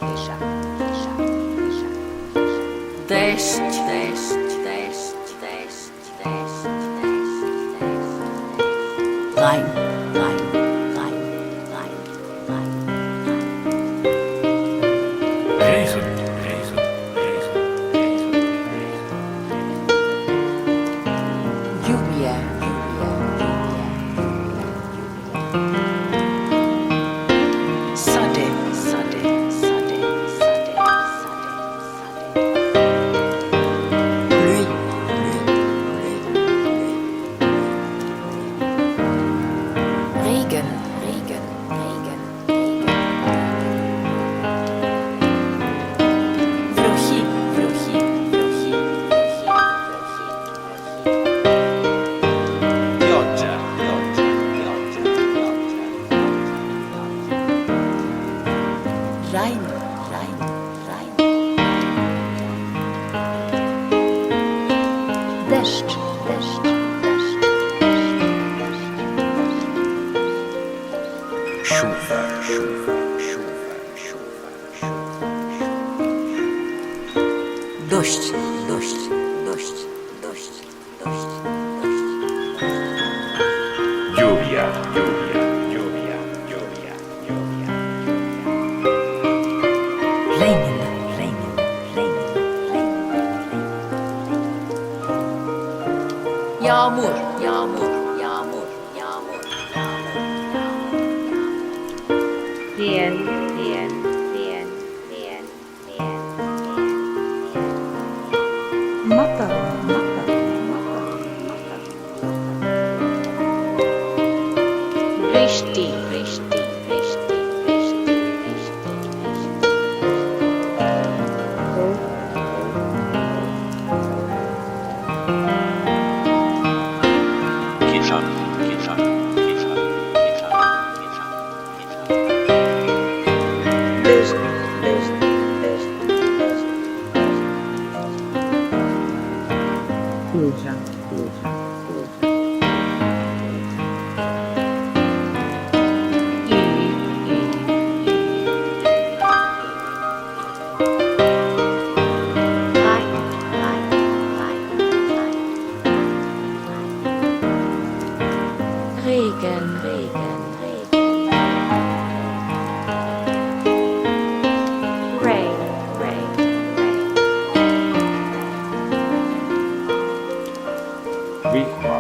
Дещ. Rein. Regen. Lluvia. Sade. Pluie. Regen. Βροχή. Pioggia. Rein. Deszcz. Chuva. Дождь. Lluvia. Regn. Yağmur. Rien. Matar. Rishti. Kitchen. Pluja. Regen. Rain. Rikma.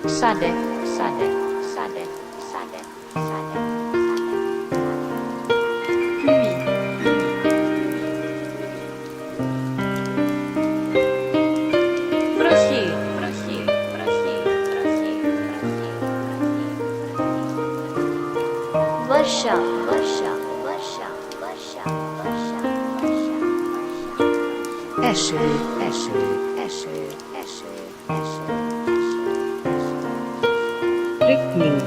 Sade. Pluie. Βροχή. Varşa. Eső. Riktning.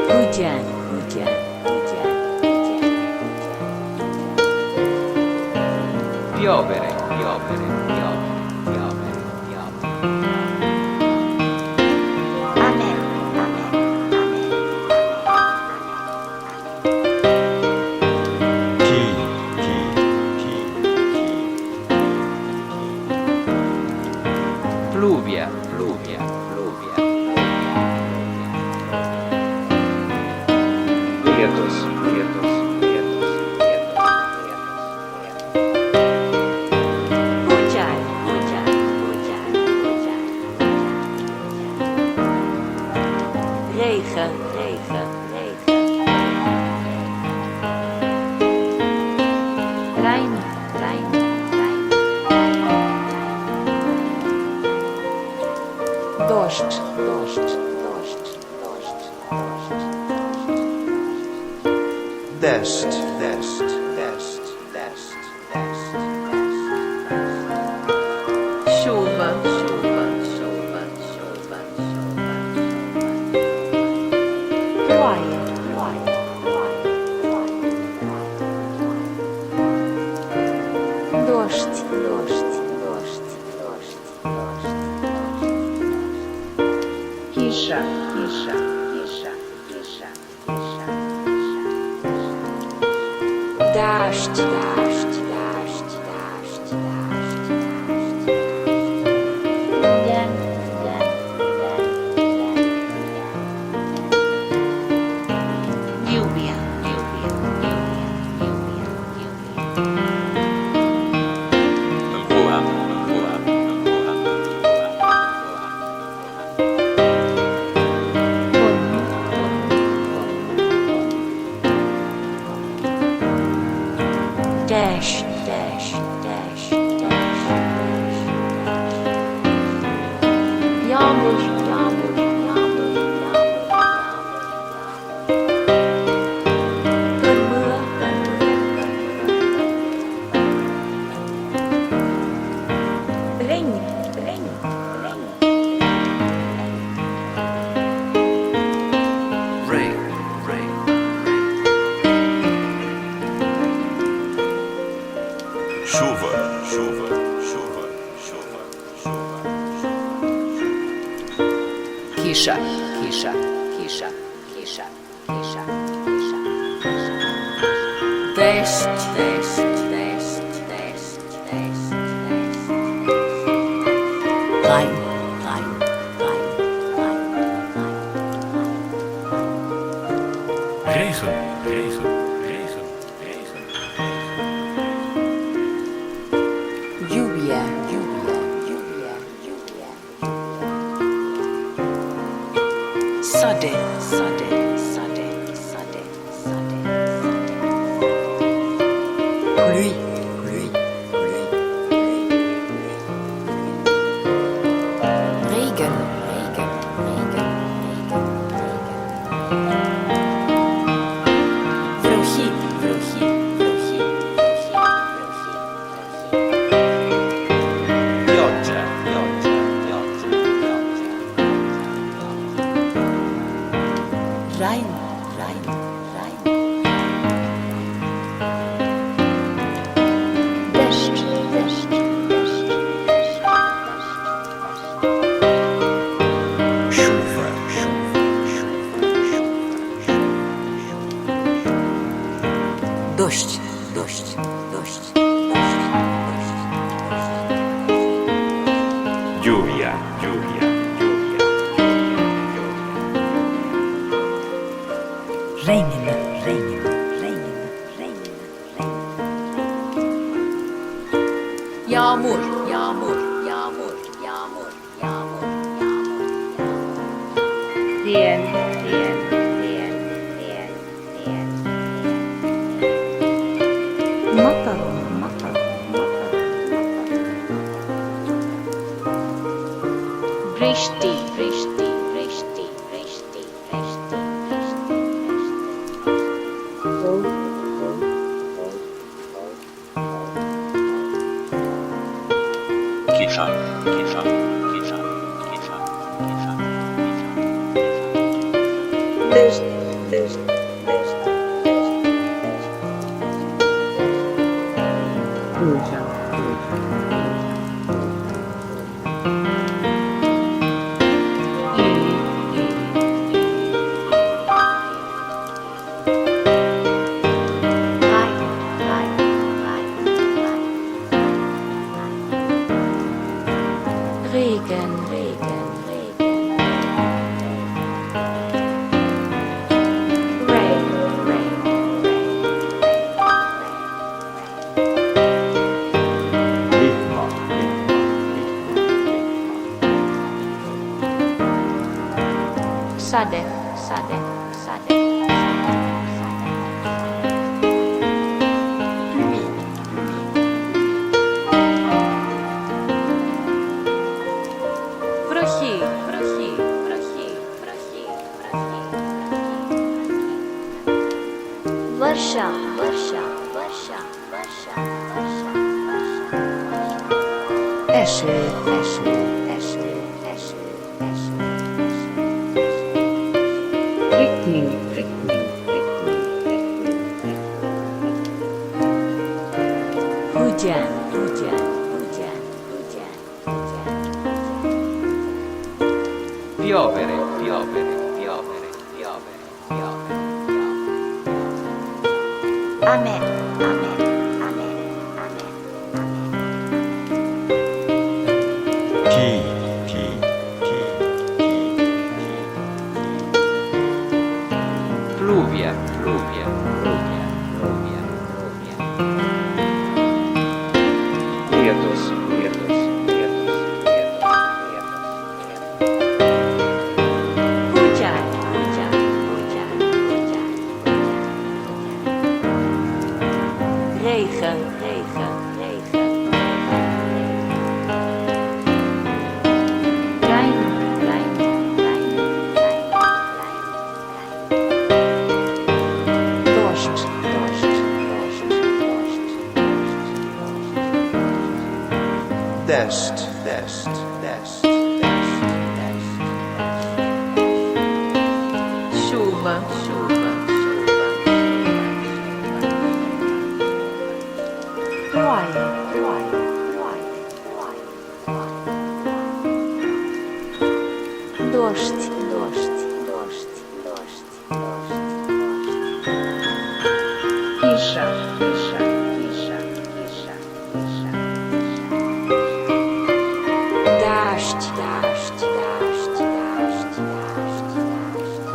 Hujan. Piovere. Amen. Pluvia. Vientos. Hujan. Regen. Rein. Дождь. Deszcz. Chuva. Ploaie. Дождь. Тиша, тиша, тиша, тиша, тиша. Дождь, дождь, дождь, дождь, дождь. День, день, день, день. Lluvia, lluvia, lluvia, lluvia, lluvia. القوة القوة القوة Dash, dash, dash, dash, dash. Yağmur, yağmur, yağmur, yağmur, yağmur. Cơn mưa, cơn mưa, cơn mưa. Regn, regn, regn. rain rain chuva chuva chuva chuva chuva Kisha, kisha, kisha, kisha, kisha, kisha. Deszcz, deszcz, deszcz, deszcz, deszcz, deszcz. Rein, rein, rein, rein, rein, rein. regen regen regen regen Lluvia, lluvia, lluvia, lluvia. Sade, sade, sade, sade, sade. Pluie, pluie, pluie, pluie. Regen, regen, regen, regen, regen. Vrochi, vrochi, vrochi, vrochi, vrochi, vrochi. pioggia pioggia pioggia pioggia Rein, rein, rein. Deszcz, deszcz, deszcz, deszcz, chuva chuva chuva chuva Дождь, дождь, дождь, дождь, дождь, дождь. lluvia lluvia lluvia Regn, regn, regn, regn, regn. Yağmur, yağmur, yağmur, yağmur, yağmur, yağmur, yağmur. Dien, dien, dien, dien, dien. مطر، مطر، مطر. Vrishti, vrishti, vrishti, vrishti, vrishti, vrishti. kisha kisha kisha kisha kisha Deszcz, deszcz, deszcz, Burza, Regen, Regen, Regen. rain, rain, ritmo Sade, sade, sade, sade, sade. Pluie, Βροχή, βροχή, βροχή, βροχή, βροχή. Βαρσά, βαρσά, βαρσά, βαρσά, βαρσά, βαρσά. Eső, eső, eső, eső, eső, eső. Rigning, rigning, rigning, rigning. Hujan, hujan, hujan, hujan, hujan. piovere piovere, piovere, piovere, piovere, piovere. Amen, amen, amen, amen, amen. Chi, pluvia, pluvia, pluvia, pluvia, pluvia. Quietos, quietos, quietos, quietos, quietos. Hujan, hujan, hujan, hujan, hujan. Regen, regen, regen, regen. Rein, rein, rein, rein, rein, rein. Dorst, dorst, dorst, dorst, dorst, dorst. Dest. Chuva, chuva, chuva, chuva. Ploaie, ploaie, ploaie, ploaie, ploaie. Дождь, дождь, дождь, дождь, дождь, дождь. Тише, тише, тише, тише, тише. Дождь, дождь, дождь, дождь, дождь, дождь.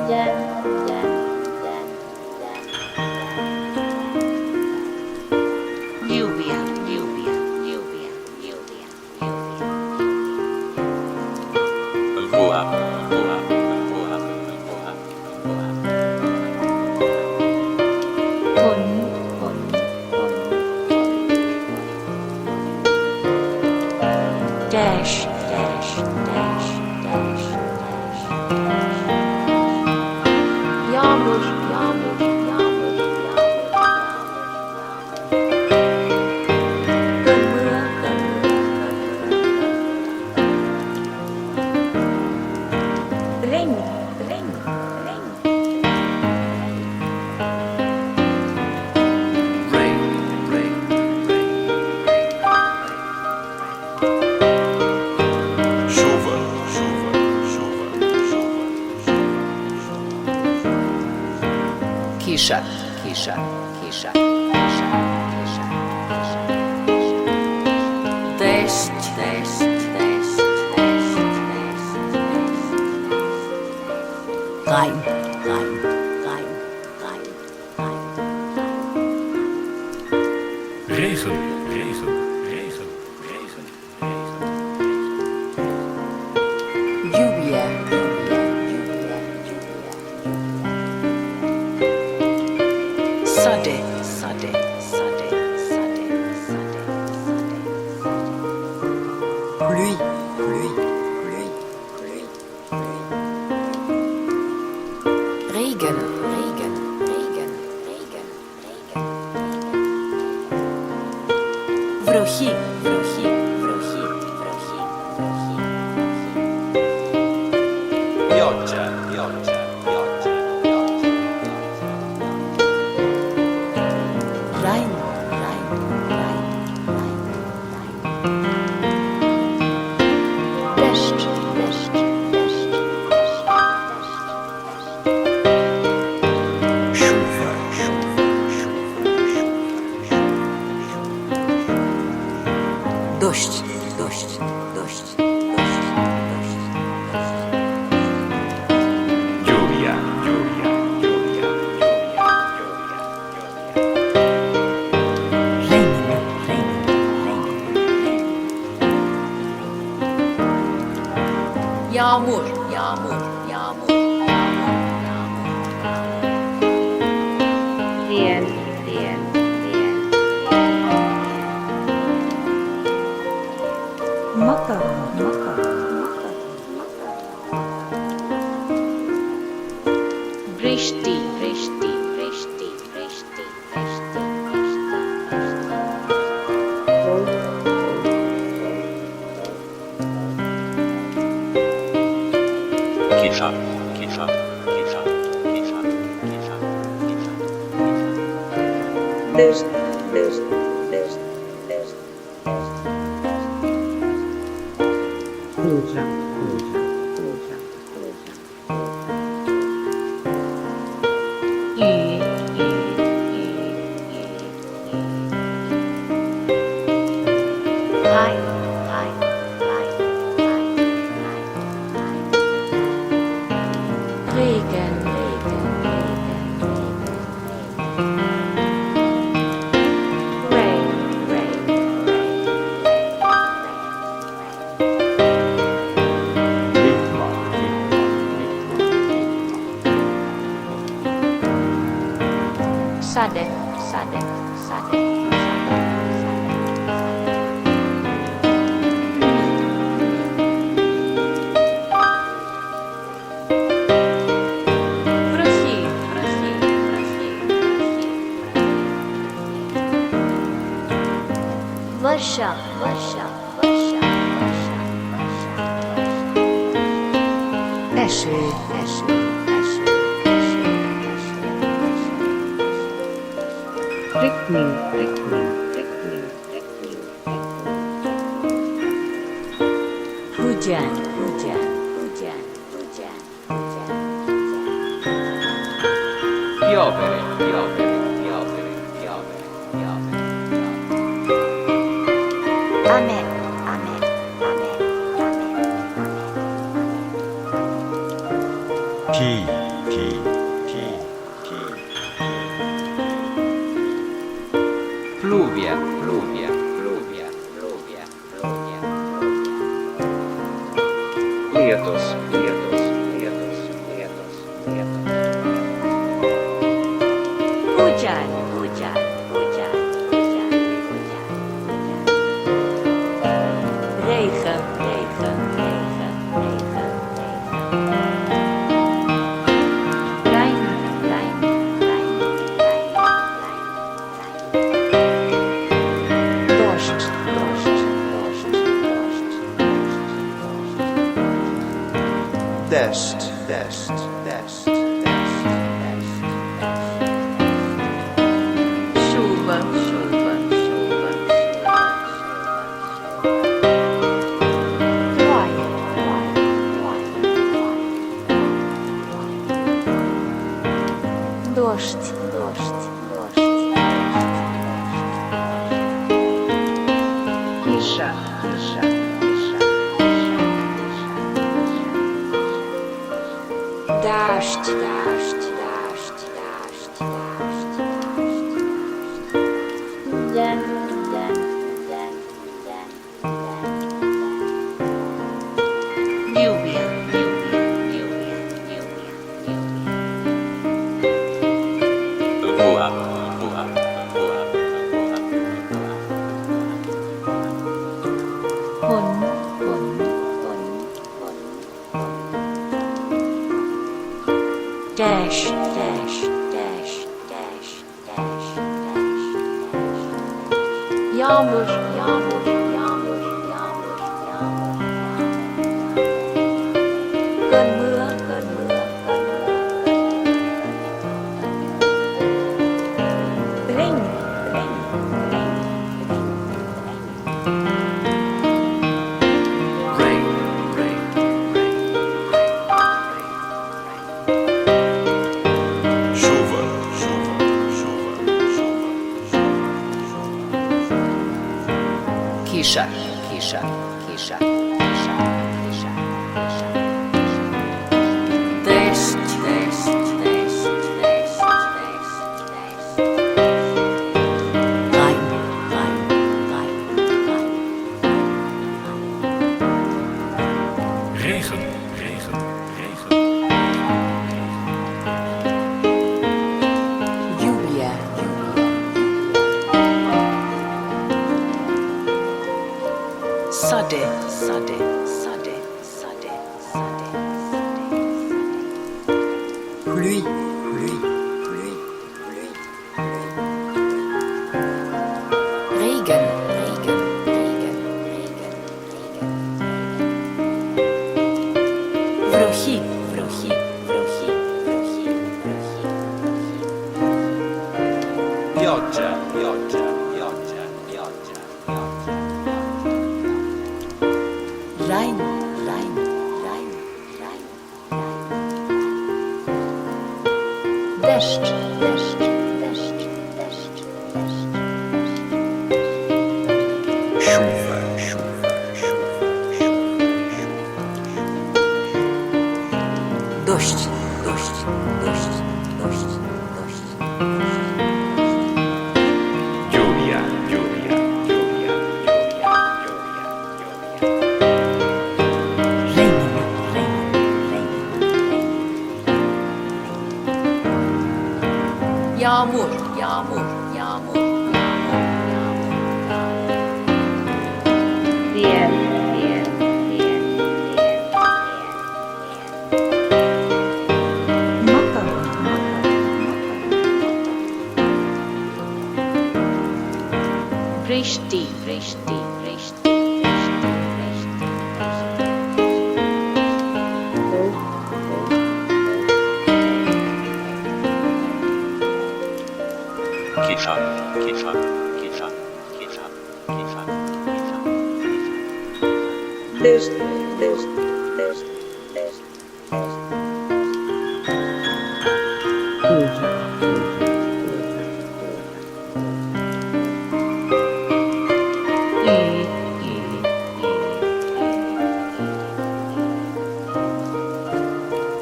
День, день, день, день. Lluvia, lluvia, lluvia, lluvia, lluvia. Voa, voa, voa, voa, voa. Hun, hun, hun, hun. Dash, dash, dash, dash, dash, dash. Yağmur, yağmur, yağmur, yağmur, yağmur, yağmur. Gönmüyor, gönmüyor, gönmüyor. Regn, regn, regn. Rain, rain, rain, Chuva. Kisha, kisha, kisha, kisha, kisha, kisha. Deszcz, deszcz, deszcz, deszcz, deszcz, deszcz. Rein, rein, rein, rein, rein. Regen, regen, regen, regen, regen. Lluvia, lluvia, lluvia, lluvia, lluvia. Sade, sade, sade, sade, sade, sade. Pluie, pluie, pluie, pluie, pluie. Regen, regen, regen, regen, regen. Βροχή, βροχή, βροχή, βροχή, βροχή. Pioggia. Rein, rein, rein, rein, rein. Deszcz, deszcz, deszcz, deszcz, deszcz. Chuva. Дождь, дождь, дождь, дождь, дождь, дождь. Lluvia, lluvia, lluvia, lluvia, lluvia, lluvia. Regn, regn, regn, regn. Yağmur, yağmur, yağmur, yağmur, yağmur, yağmur. Riel, riel, riel, riel. Makar, makar, makar, makar. Vrishti, vrishti, vrishti, vrishti, vrishti, vrishti, Kisha, kisha, kisha, kisha, kisha, kisha. Deszcz, deszcz, deszcz, deszcz, deszcz. Kurza, kurza, Varsa, Varsa, Varsa, Varsa, Eső, eső, eső, eső, eső, Richtning, Richtning, Richtning, Richtning, Hujan, hujan, hujan, hujan, hujan, Piovere, piovere, piovere, piovere, piovere. Amen, amen, amen, amen, Pi, pi, pi, pi. Pluvia, pluvia, pluvia, pluvia, pluvia. Lietus, lietus, lietus, lietus, lietus. Hujan, hujan, hujan, hujan, hujan. Regen, regen, regen, regen, regen. Rein, rein, rein, rein, rein, rein. Dorst, dorst, dorst, dorst, dorst. Dest, dest, dest, dest, dest. Chuva, chuva, chuva, chuva. Why, why, why, why? Дождь, дождь, дождь, Kisha, kisha, kisha, дождь, дождь, дождь, дождь, дождь, дождь. Дэн, дэн, дэн, дэн, дэн. Lluvia, lluvia, lluvia, lluvia, lluvia. Voa, voa, voa, voa. Hund, Hund, Hund, Hund, Hund. Dash, dash, dash, dash, dash, dash, dash. Yağmur, yağmur, yağmur, yağmur, yağmur, yağmur. Cơn mưa, cơn mưa, cơn mưa. Regn, regn, regn, regn, regn. Rain, rain, rain, rain. Chuva, chuva, chuva, chuva, chuva. Kisha, kisha, kisha, kisha, kisha, kisha. Dest, dest, dest, dest, dest, dest. Rein, rein, rein, rein, rein. Regen, regen, regen. Lluvia, lluvia, lluvia. Sade, sade, sade, sade, sade, sade. Pluie, pluie, pluie, pluie, pluie. Regen, regen, regen, regen, regen. Βροχή, βροχή, βροχή, βροχή, βροχή. Pioggia, pioggia, pioggia, pioggia, pioggia. Rein, rein, rein, rein, rein. Deszcz, deszcz, deszcz, deszcz, deszcz. Chuva, chuva, chuva, chuva. Дождь, дождь, дождь, дождь, дождь. Lluvia, lluvia, lluvia, lluvia, lluvia, lluvia. Regn, regn, regn, regn. Yağmur, yağmur, yağmur, yağmur, yağmur, yağmur. Diez, diez, diez, diez, diez. Matar, matar, matar. Vrishti, vrishti, vrishti. this, this, this, this.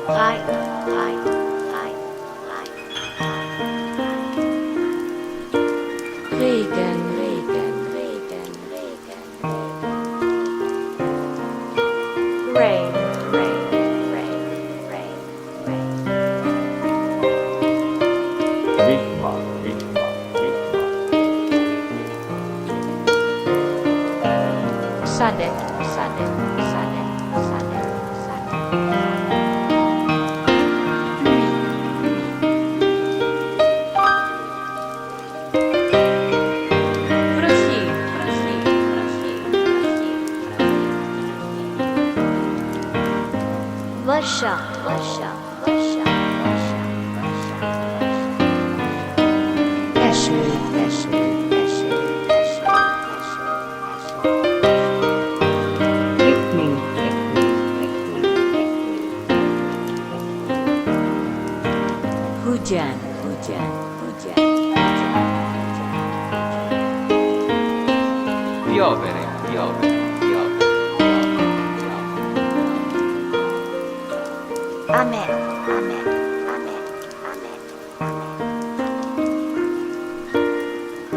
Hai, hai, hai, hai. Regen, regen, regen, regen, regen. Rain, rain, rain, rain, rain. Ritmo, ritmo, ritmo. Sade, sade, sade, sade, sade. Prosi, prosi, prosi, prosi, prosi. Varsha, varsha, varsha, varsha, varsha, varsha. Eső, eső, eső, eső, eső, eső. Lightning, lightning, lightning, Hujan, hujan, hujan, hujan. Piovere, piovere, piovere, piovere. Amen, amen, amen, amen, amen.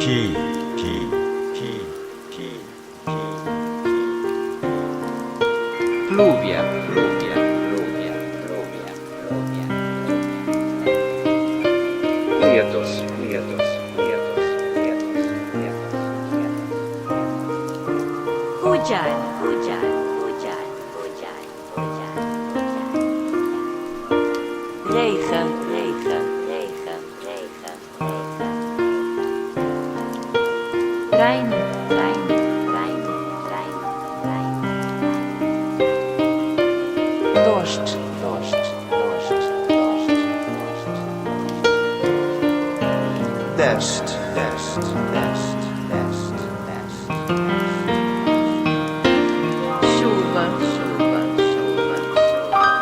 Key, key, key, key, key. Pluvia, pluvia, pluvia, pluvia, pluvia. Lietus, lietus, lietus, lietus, lietus, lietus. Hujan, hujan, hujan, hujan, hujan, hujan. Regen, regen, regen, regen, regen. Rein, rein, rein, rein, rein. Dorst, dorst, dorst, dorst, dorst. Dest, dest, dest, dest, dest. Chuva, chuva, chuva, chuva, chuva.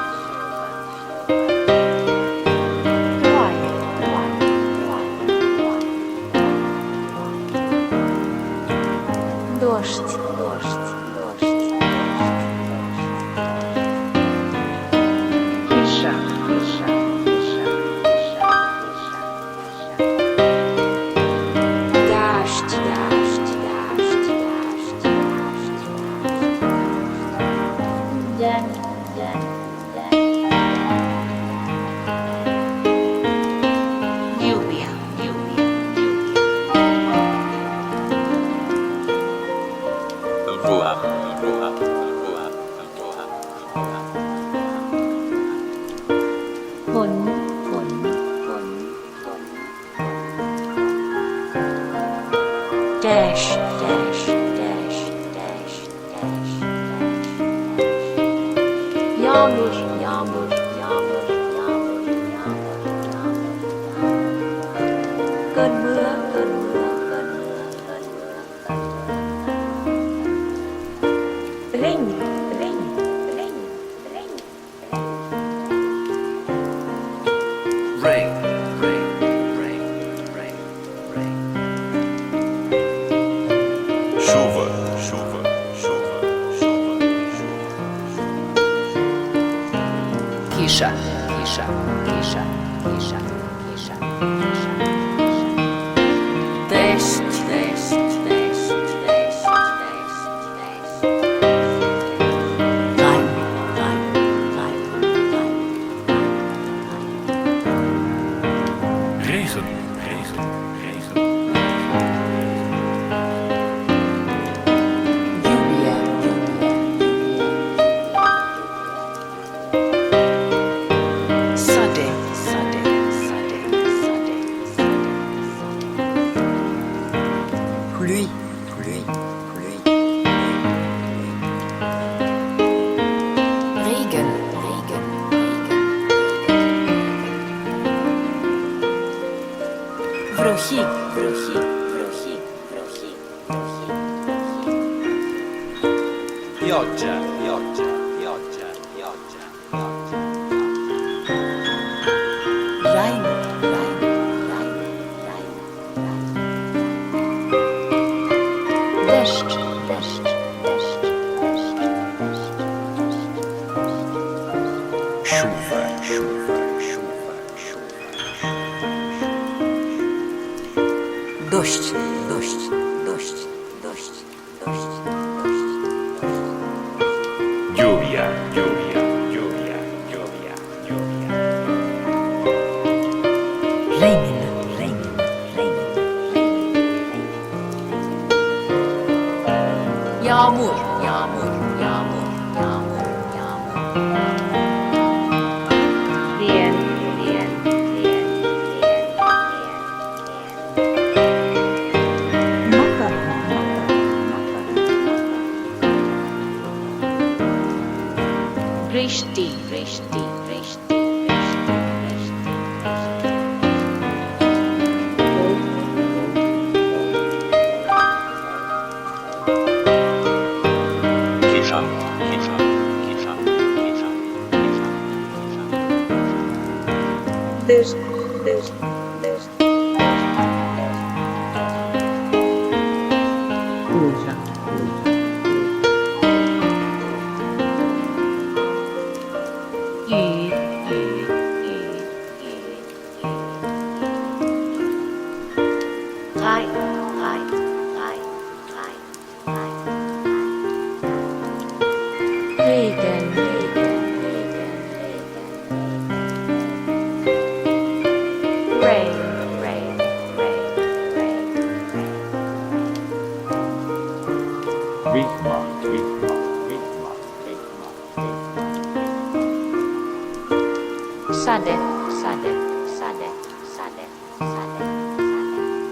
Vai, vai, vai, vai. Дождь, дождь, дождь, Isha, Isha, Isha, Isha, Isha, дождь, дождь, дождь, дождь, дождь. День, день, день. Lluvia, lluvia, Voa, voa, voa, voa, voa.ฝนฝนฝนฝน Dash, dash, dash, dash, dash, dash. Yağmur, yağmur, yağmur, yağmur, yağmur, yağmur. Cơn mưa, cơn mưa, cơn mưa, cơn mưa, cơn mưa. Ring, ring, ring, ring, ring. Rain, rain, rain, rain, rain. Chuva, chuva, chuva, chuva, chuva. Kisha, kisha, kisha, kisha, kisha, kisha. Dest, dest, dest, dest, dest, dest. Lime, lime, lime, lime, lime, lime. Regen, regen, regen. Lluvia, lluvia, lluvia. Sade, sade, sade. pioggia, pioggia, pioggia, pioggia, pioggia. Rain, rain, rain, rain, rain. Deszcz, deszcz, deszcz, deszcz, deszcz, deszcz. Chuva, chuva, chuva, chuva. Dość, dość, dość, dość, dość, dość, dość. Lluvia, lluvia, lluvia, lluvia, lluvia. Raining, raining, raining, raining, raining. Yağmur, yağmur, yağmur, yağmur, yağmur. Bien, bien, bien, bien, bien, bien. Vrishti, vrishti, vrishti, vrishti, vrishti, Kisha, kisha, kisha, kisha, kisha, kisha. Deszcz, deszcz, deszcz. Burza, Yu, yu, yu, yu, yu. Rai, rai, rai, rai, rai. Regen, regen, regen, regen. Rain, rain, rain, rain, rain. Ritmo, ritmo, ritmo, ritmo, ritmo. Sade, sade, sade, sade, sade, sade.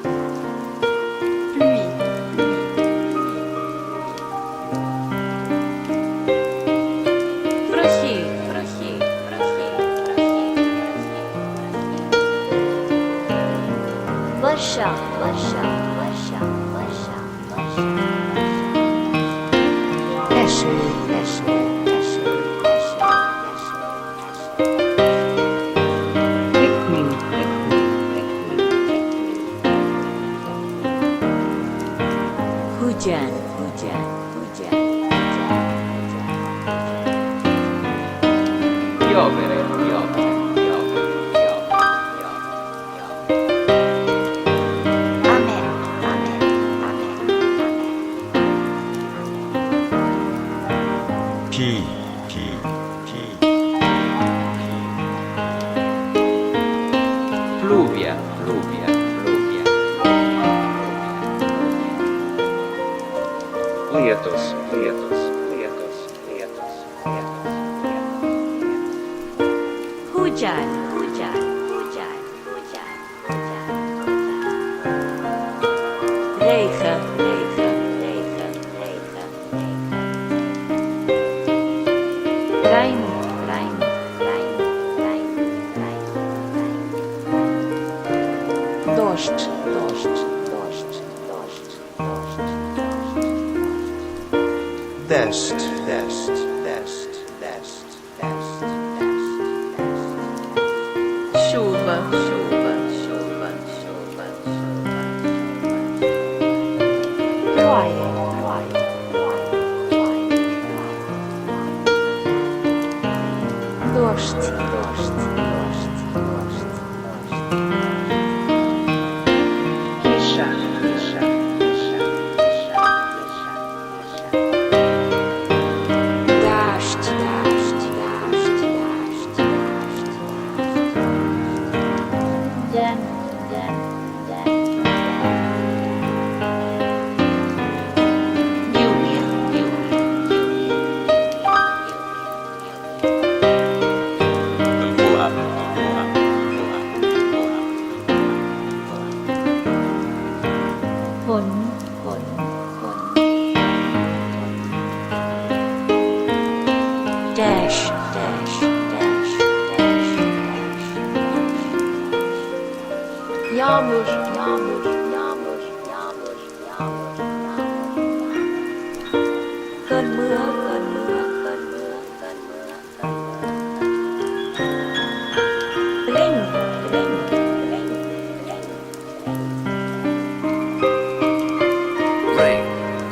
Pluie, pluie. Frosty, frosty, frosty, frosty, frosty. Varsha, Varsha, Varsha, Varsha, Varsha. Eső, eső, eső, eső, eső, eső. Pikmin, pikmin, pikmin, pikmin. Hujan, hujan, hujan, hujan, Piovere, piovere, piovere, piovere, piovere. Amen, amen, amen, amen. Pi, pi, pi. Pluvia, pluvia, pluvia. Lietus, lietus, lietus, lietus, lietus. Hujan, hujan, hujan, hujan, hujan, hujan. Regen, regen, regen, regen, regen. Rein, rein, rein, rein, rein, rein. Dождь, дождь, дождь, дождь, дождь, дождь. Dest, dest, dest, dest, dest, dest, dest. Chuva, chuva, chuva, chuva, chuva. Ploaie, ploaie, ploaie, ploaie, ploaie. Дождь, дождь, дождь, дождь, дождь. Kisha, kisha, kisha, kisha, kisha, kisha. Дождь, дождь, дождь, дождь, дождь. Дэн, дэн, дэн, дэн. Lluvia, lluvia, lluvia, lluvia, lluvia, lluvia. เมื่อเกินเมื่อเกินเมื่อเกินเมื่อเกินเมื่อเร่งเร่งเร่งเร่ง Rain,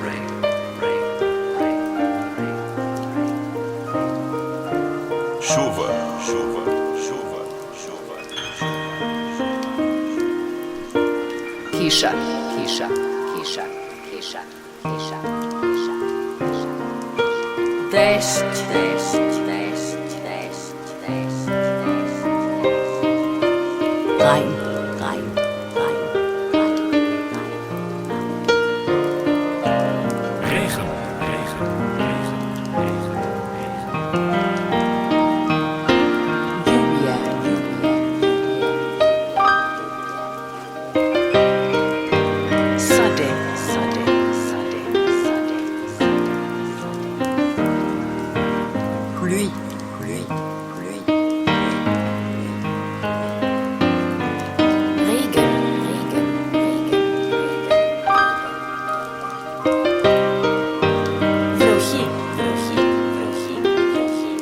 rain, rain, rain, rain. Chuva, chuva, chuva, chuva. Kiša, kiša, kiša, kiša, kiša, kiša, kiša. Dešť, dešť, dešť, dešť, dešť, dešť, dešť. Rein, rein, rein, rein, rein, rein. Regen, regen, regen, regen, regen. Lluvia, lluvia, lluvia. Sade, sade, sade, sade, sade, sade. Pluie, pluie, pluie, pluie. Regen, regen, regen, regen. Vrochi, vrochi, vrochi, vrochi,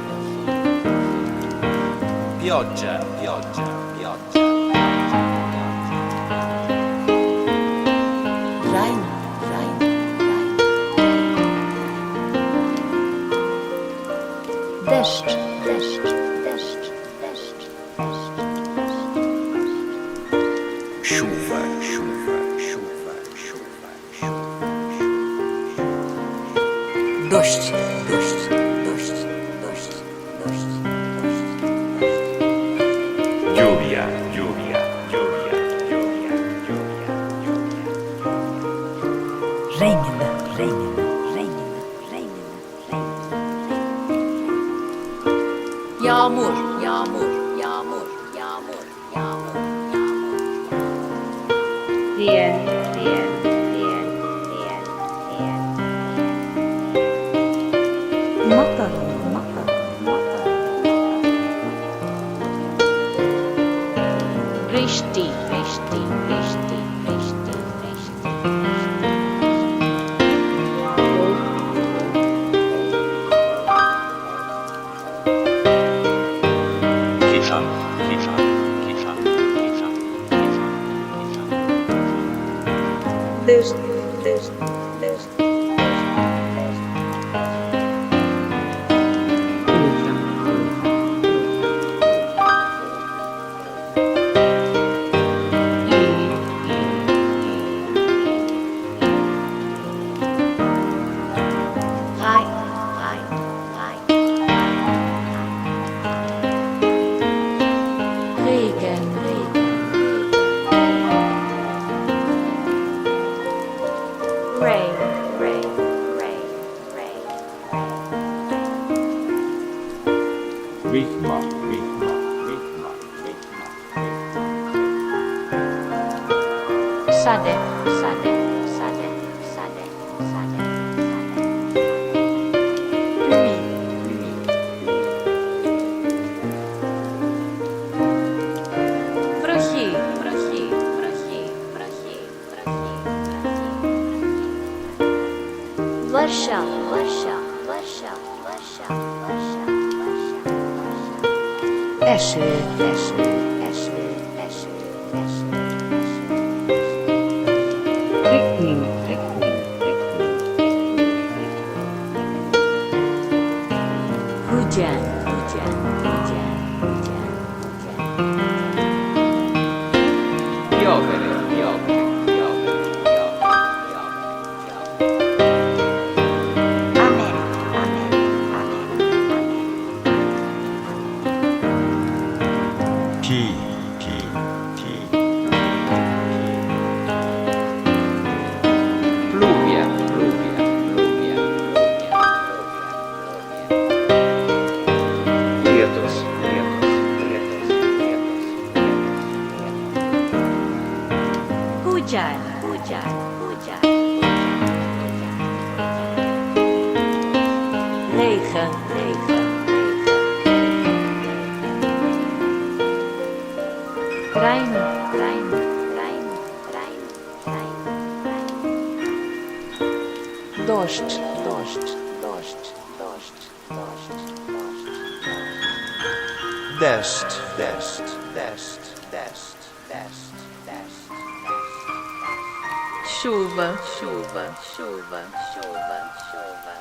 vrochi. Pioggia, pioggia, pioggia. Rein, rein, rein. Deszcz, deszcz, deszcz, deszcz, deszcz, deszcz. Chuva, chuva, chuva, chuva, chuva. Дождь, дождь, дождь, дождь, дождь, дождь. Lluvia, lluvia, lluvia, lluvia, lluvia, lluvia. Regn, regn, regn, regn, regn. Yağmur, yağmur, yağmur, yağmur, yağmur, yağmur. Rien, rien, rien, rien, rien. Matar, matar, matar. Rişti, rişti, rişti, rişti, rişti. Kiczan, kiczan, kiczan, kiczan, kiczan, kiczan. Deszcz, deszcz, deszcz, deszcz, deszcz. Rai, rai, rai, Regen, regen, rain, rain, rain, rain, rain. Ritma, ritma, ritma, ritma. Sade, sade, sade, sade, sade, sade. pluie, pluie. Βροχή, βροχή, βροχή, βροχή, βροχή, βροχή. Varşa, varşa, varşa, varşa, varşa, varşa, varşa. Eső, eső, eső, eső, eső, eső. Regning, regning, regning, Hujan, hujan, hujan, hujan, hujan. Piovere, piovere, piovere, piovere, piovere. Amen, amen, amen, amen. Pi, pi, pi. Pluvia, pluvia, pluvia, pluvia, pluvia. Lietus, lietus, lietus, lietus, lietus. Hujan, hujan, hujan. Regen, regen, regen. Rein, rein, rein, rein, rein, rein. Дождь, дождь. Chuva, chuva, chuva, chuva, chuva.